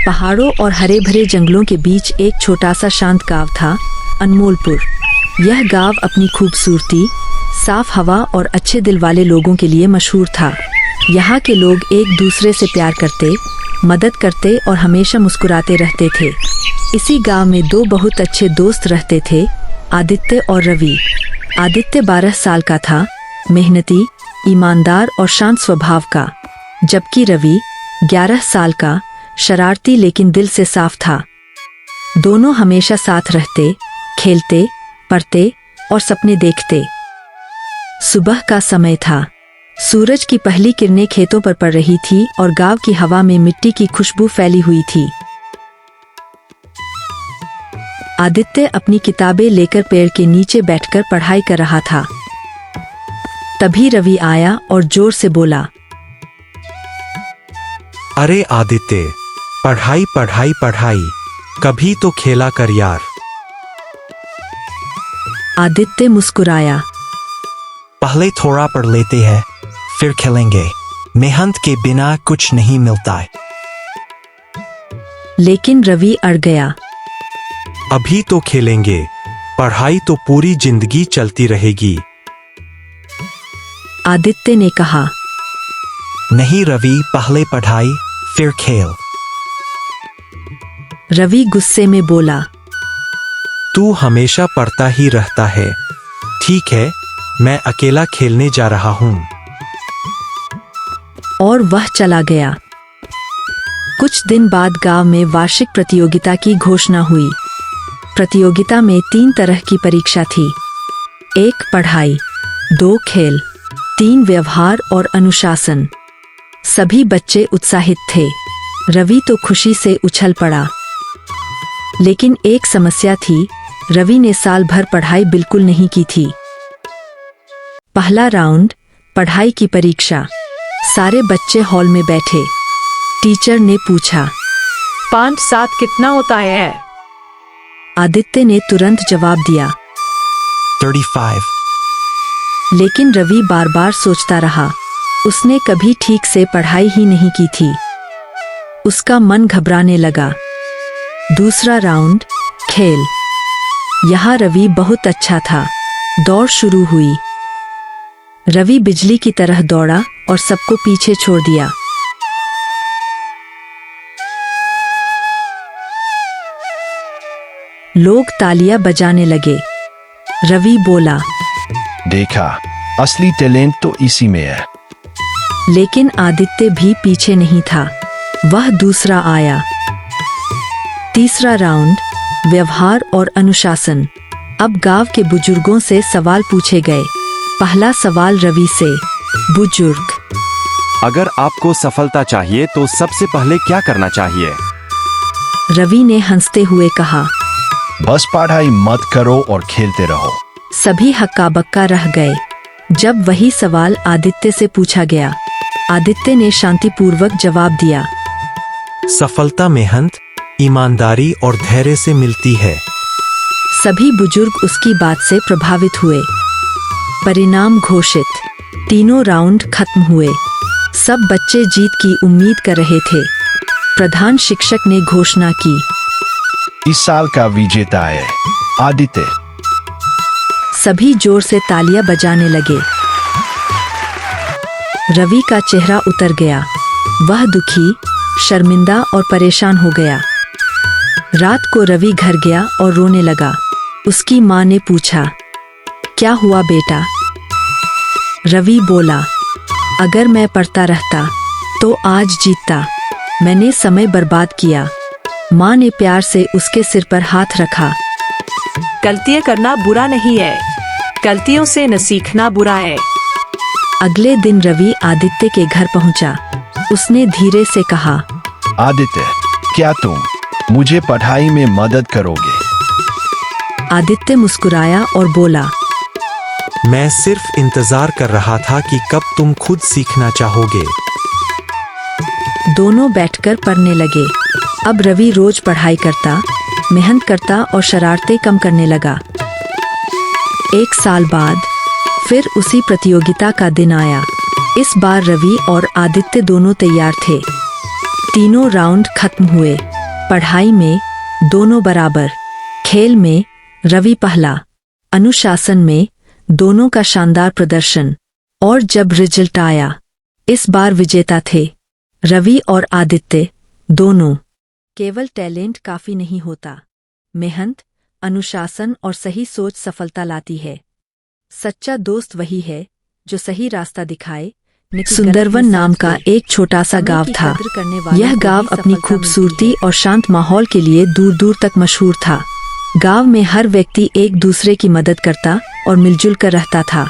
पहाड़ों और हरे भरे जंगलों के बीच एक छोटा सा शांत गांव था, अनमोलपुर। यह गांव अपनी खूबसूरती, साफ हवा और अच्छे दिल वाले लोगों के लिए मशहूर था। यहाँ के लोग एक दूसरे से प्यार करते, मदद करते और हमेशा मुस्कुराते रहते थे। इसी गांव में दो बहुत अच्छे दोस्त रहते थे, आदित्य और रवि। आदित्य 12 साल का था, मेहनती, ईमानदार और शांत स्वभाव का, जबकि रवि 11 साल का, शरारती लेकिन दिल से साफ था। दोनों हमेशा साथ रहते, खेलते, पढ़ते और सपने देखते। सुबह का समय था। सूरज की पहली किरणें खेतों पर पड़ रही थी और गांव की हवा में मिट्टी की खुशबू फैली हुई थी। आदित्य अपनी किताबें लेकर पेड़ के नीचे बैठकर पढ़ाई कर रहा था। तभी रवि आया और जोर से बोला, अरे आदित्य, पढ़ाई पढ़ाई पढ़ाई, कभी तो खेला कर यार। आदित्य मुस्कुराया। पहले थोड़ा पढ़ लेते हैं, फिर खेलेंगे। मेहनत के बिना कुछ नहीं मिलता है। लेकिन रवि अड़ गया। अभी तो खेलेंगे, पढ़ाई तो पूरी जिंदगी चलती रहेगी। आदित्य ने कहा। नहीं रवि, पहले पढ़ाई फिर खेल। रवि गुस्से में बोला, तू हमेशा पढ़ता ही रहता है। ठीक है, मैं अकेला खेलने जा रहा हूँ। और वह चला गया। कुछ दिन बाद गांव में वार्षिक प्रतियोगिता की घोषणा हुई। प्रतियोगिता में 3 तरह की परीक्षा थी। 1 पढ़ाई, 2 खेल, 3 व्यवहार और अनुशासन। सभी बच्चे उत्साहित थे। रवि तो खुशी से उछल पड़ा। लेकिन एक समस्या थी, रवि ने साल भर पढ़ाई बिल्कुल नहीं की थी। पहला राउंड, पढ़ाई की परीक्षा। सारे बच्चे हॉल में बैठे। टीचर ने पूछा, 5 7 कितना होता है? आदित्य ने तुरंत जवाब दिया, 35। लेकिन रवि बार बार सोचता रहा। उसने कभी ठीक से पढ़ाई ही नहीं की थी। उसका मन घबराने लगा। दूसरा राउंड, खेल। यहाँ रवि बहुत अच्छा था। दौड़ शुरू हुई। रवि बिजली की तरह दौड़ा और सबको पीछे छोड़ दिया। लोग तालियां बजाने लगे। रवि बोला, देखा, असली टैलेंट तो इसी में है। लेकिन आदित्य भी पीछे नहीं था। वह दूसरा आया। तीसरा राउंड, व्यवहार और अनुशासन। अब गांव के बुजुर्गों से सवाल पूछे गए। पहला सवाल रवि से, बुजुर्ग, अगर आपको सफलता चाहिए तो सबसे पहले क्या करना चाहिए? रवि ने हंसते हुए कहा, बस पढ़ाई मत करो और खेलते रहो। सभी हक्का बक्का रह गए। जब वही सवाल आदित्य से पूछा गया, आदित्य ने शांतिपूर्वक जवाब दिया, सफलता मेहनत, ईमानदारी और धैर्य से मिलती है। सभी बुजुर्ग उसकी बात से प्रभावित हुए। परिणाम घोषित। तीनों राउंड खत्म हुए। सब बच्चे जीत की उम्मीद कर रहे थे। प्रधान शिक्षक ने घोषणा की, इस साल का विजेता है आदित्य। सभी जोर से तालियां बजाने लगे। रवि का चेहरा उतर गया। वह दुखी, शर्मिंदा और परेशान हो गया। रात को रवि घर गया और रोने लगा। उसकी माँ ने पूछा, क्या हुआ बेटा? रवि बोला, अगर मैं पढ़ता रहता तो आज जीतता। मैंने समय बर्बाद किया। माँ ने प्यार से उसके सिर पर हाथ रखा। गलतियां करना बुरा नहीं है, गलतियों से न सीखना बुरा है। अगले दिन रवि आदित्य के घर पहुंचा। उसने धीरे से कहा, आदित्य, क्या तुम मुझे पढ़ाई में मदद करोगे? आदित्य मुस्कुराया और बोला, मैं सिर्फ इंतजार कर रहा था कि कब तुम खुद सीखना चाहोगे। दोनों बैठकर पढ़ने लगे। अब रवि रोज पढ़ाई करता, मेहनत करता और शरारतें कम करने लगा। 1 साल बाद फिर उसी प्रतियोगिता का दिन आया। इस बार रवि और आदित्य दोनों तैयार थे। तीनों राउंड खत्म हुए। पढ़ाई में दोनों बराबर, खेल में रवि पहला, अनुशासन में दोनों का शानदार प्रदर्शन। और जब रिजल्ट आया, इस बार विजेता थे रवि और आदित्य दोनों। केवल टैलेंट काफी नहीं होता, मेहनत, अनुशासन और सही सोच सफलता लाती है। सच्चा दोस्त वही है जो सही रास्ता दिखाए। सुंदरवन नाम का एक छोटा सा गांव था। यह गांव अपनी खूबसूरती और शांत माहौल के लिए दूर दूर तक मशहूर था। गांव में हर व्यक्ति एक दूसरे की मदद करता और मिलजुल कर रहता था।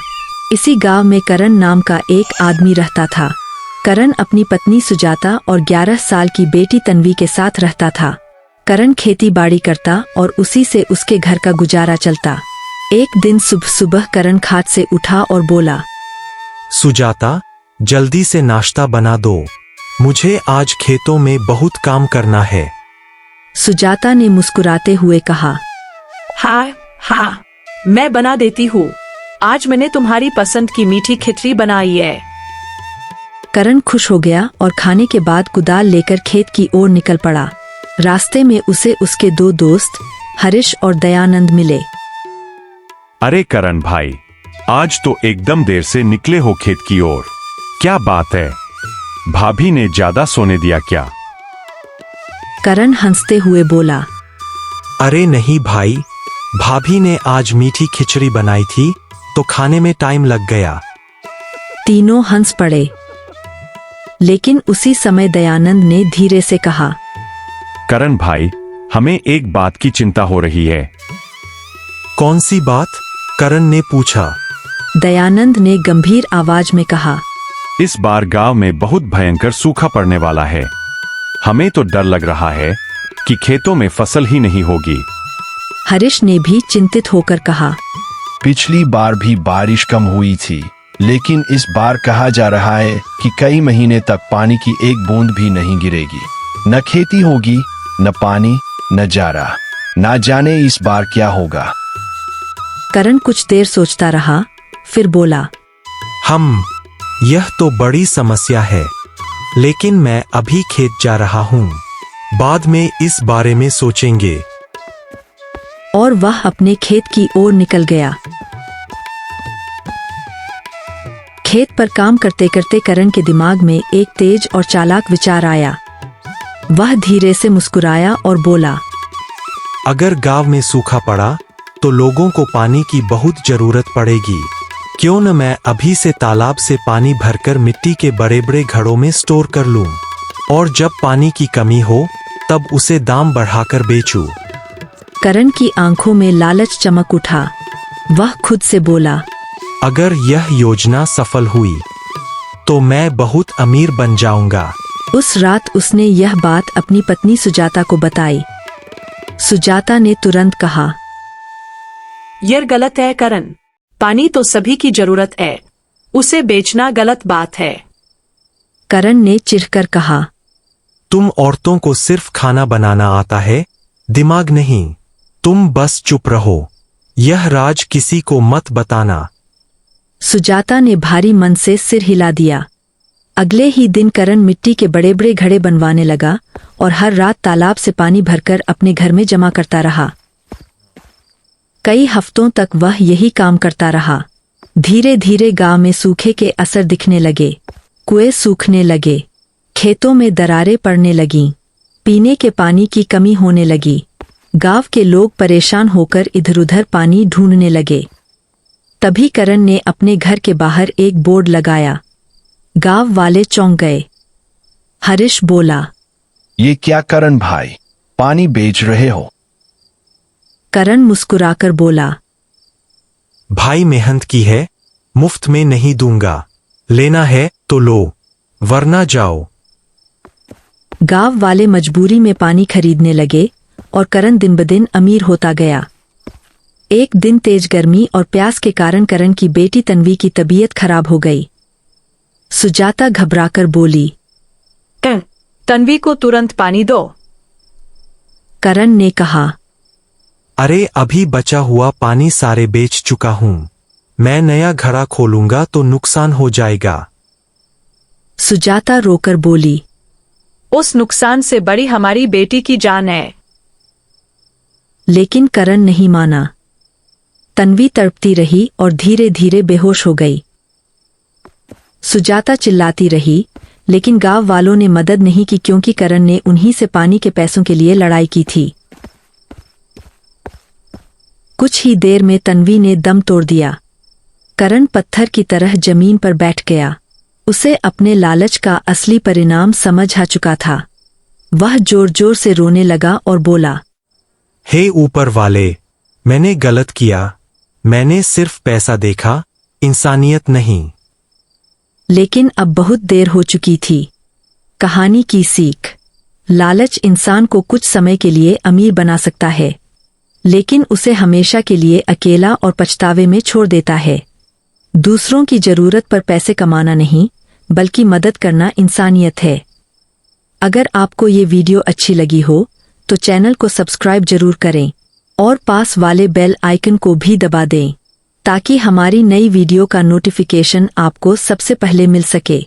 इसी गांव में करण नाम का एक आदमी रहता था। करण अपनी पत्नी सुजाता और 11 साल की बेटी तन्वी के साथ रहता था। करण खेती बाड़ी करता और उसी से उसके घर का गुजारा चलता। एक दिन सुबह सुबह करण खाट से उठा और बोला, सुजाता, जल्दी से नाश्ता बना दो, मुझे आज खेतों में बहुत काम करना है। सुजाता ने मुस्कुराते हुए कहा, हाँ हाँ, मैं बना देती हूँ। आज मैंने तुम्हारी पसंद की मीठी खिचड़ी बनाई है। करण खुश हो गया और खाने के बाद कुदाल लेकर खेत की ओर निकल पड़ा। रास्ते में उसे उसके 2 दोस्त हरीश और दयानंद मिले। अरे करण भाई, आज तो एकदम देर से निकले हो खेत की ओर, क्या बात है? भाभी ने ज्यादा सोने दिया क्या? करण हंसते हुए बोला, अरे नहीं भाई, भाभी ने आज मीठी खिचड़ी बनाई थी तो खाने में टाइम लग गया। तीनों हंस पड़े। लेकिन उसी समय दयानंद ने धीरे से कहा, करण भाई, हमें एक बात की चिंता हो रही है। कौन सी बात? करण ने पूछा। दयानंद ने गंभीर आवाज में कहा, इस बार गांव में बहुत भयंकर सूखा पड़ने वाला है। हमें तो डर लग रहा है कि खेतों में फसल ही नहीं होगी। हरीश ने भी चिंतित होकर कहा, पिछली बार भी बारिश कम हुई थी, लेकिन इस बार कहा जा रहा है कि कई महीने तक पानी की एक बूंद भी नहीं गिरेगी। न खेती होगी, न पानी, न चारा। ना जाने इस बार क्या होगा। करण कुछ देर सोचता रहा, फिर बोला, यह तो बड़ी समस्या है, लेकिन मैं अभी खेत जा रहा हूँ, बाद में इस बारे में सोचेंगे। और वह अपने खेत की ओर निकल गया। खेत पर काम करते करते करण के दिमाग में एक तेज और चालाक विचार आया। वह धीरे से मुस्कुराया और बोला, अगर गांव में सूखा पड़ा तो लोगों को पानी की बहुत जरूरत पड़ेगी। क्यों न मैं अभी से तालाब से पानी भरकर मिट्टी के बड़े बड़े घड़ों में स्टोर कर लूं, और जब पानी की कमी हो तब उसे दाम बढ़ाकर बेचूं। करण की आंखों में लालच चमक उठा। वह खुद से बोला, अगर यह योजना सफल हुई तो मैं बहुत अमीर बन जाऊंगा। उस रात उसने यह बात अपनी पत्नी सुजाता को बताई। सुजाता ने तुरंत कहा, यह गलत है करण, पानी तो सभी की जरूरत है, उसे बेचना गलत बात है। करण ने चिढ़कर कहा, तुम औरतों को सिर्फ खाना बनाना आता है, दिमाग नहीं। तुम बस चुप रहो, यह राज किसी को मत बताना। सुजाता ने भारी मन से सिर हिला दिया। अगले ही दिन करण मिट्टी के बड़े बड़े घड़े बनवाने लगा और हर रात तालाब से पानी भरकर अपने घर में जमा करता रहा। कई हफ्तों तक वह यही काम करता रहा। धीरे धीरे गांव में सूखे के असर दिखने लगे। कुएं सूखने लगे, खेतों में दरारें पड़ने लगीं, पीने के पानी की कमी होने लगी। गांव के लोग परेशान होकर इधर-उधर पानी ढूंढने लगे। तभी करण ने अपने घर के बाहर एक बोर्ड लगाया। गांव वाले चौंक गए। हरीश बोला, ये क्या करण भाई, पानी बेच रहे हो? करण मुस्कुराकर बोला, भाई मेहनत की है, मुफ्त में नहीं दूंगा। लेना है तो लो, वरना जाओ। गांव वाले मजबूरी में पानी खरीदने लगे और करण दिन ब दिन अमीर होता गया। एक दिन तेज गर्मी और प्यास के कारण करण की बेटी तन्वी की तबीयत खराब हो गई। सुजाता घबराकर बोली, तन्वी को तुरंत पानी दो। करण ने कहा, अरे अभी बचा हुआ पानी सारे बेच चुका हूँ, मैं नया घड़ा खोलूंगा तो नुकसान हो जाएगा। सुजाता रोकर बोली, उस नुकसान से बड़ी हमारी बेटी की जान है। लेकिन करण नहीं माना। तन्वी तड़पती रही और धीरे धीरे बेहोश हो गई। सुजाता चिल्लाती रही, लेकिन गांव वालों ने मदद नहीं की क्योंकि करण ने उन्हीं से पानी के पैसों के लिए लड़ाई की थी। कुछ ही देर में तन्वी ने दम तोड़ दिया। करण पत्थर की तरह जमीन पर बैठ गया। उसे अपने लालच का असली परिणाम समझ आ चुका था। वह जोर जोर से रोने लगा और बोला, हे ऊपर वाले, मैंने गलत किया। मैंने सिर्फ पैसा देखा, इंसानियत नहीं। लेकिन अब बहुत देर हो चुकी थी। कहानी की सीख। लालच इंसान को कुछ समय के लिए अमीर बना सकता है, लेकिन उसे हमेशा के लिए अकेला और पछतावे में छोड़ देता है। दूसरों की जरूरत पर पैसे कमाना नहीं, बल्कि मदद करना इंसानियत है। अगर आपको ये वीडियो अच्छी लगी हो तो चैनल को सब्सक्राइब जरूर करें और पास वाले बेल आइकन को भी दबा दें, ताकि हमारी नई वीडियो का नोटिफिकेशन आपको सबसे पहले मिल सके।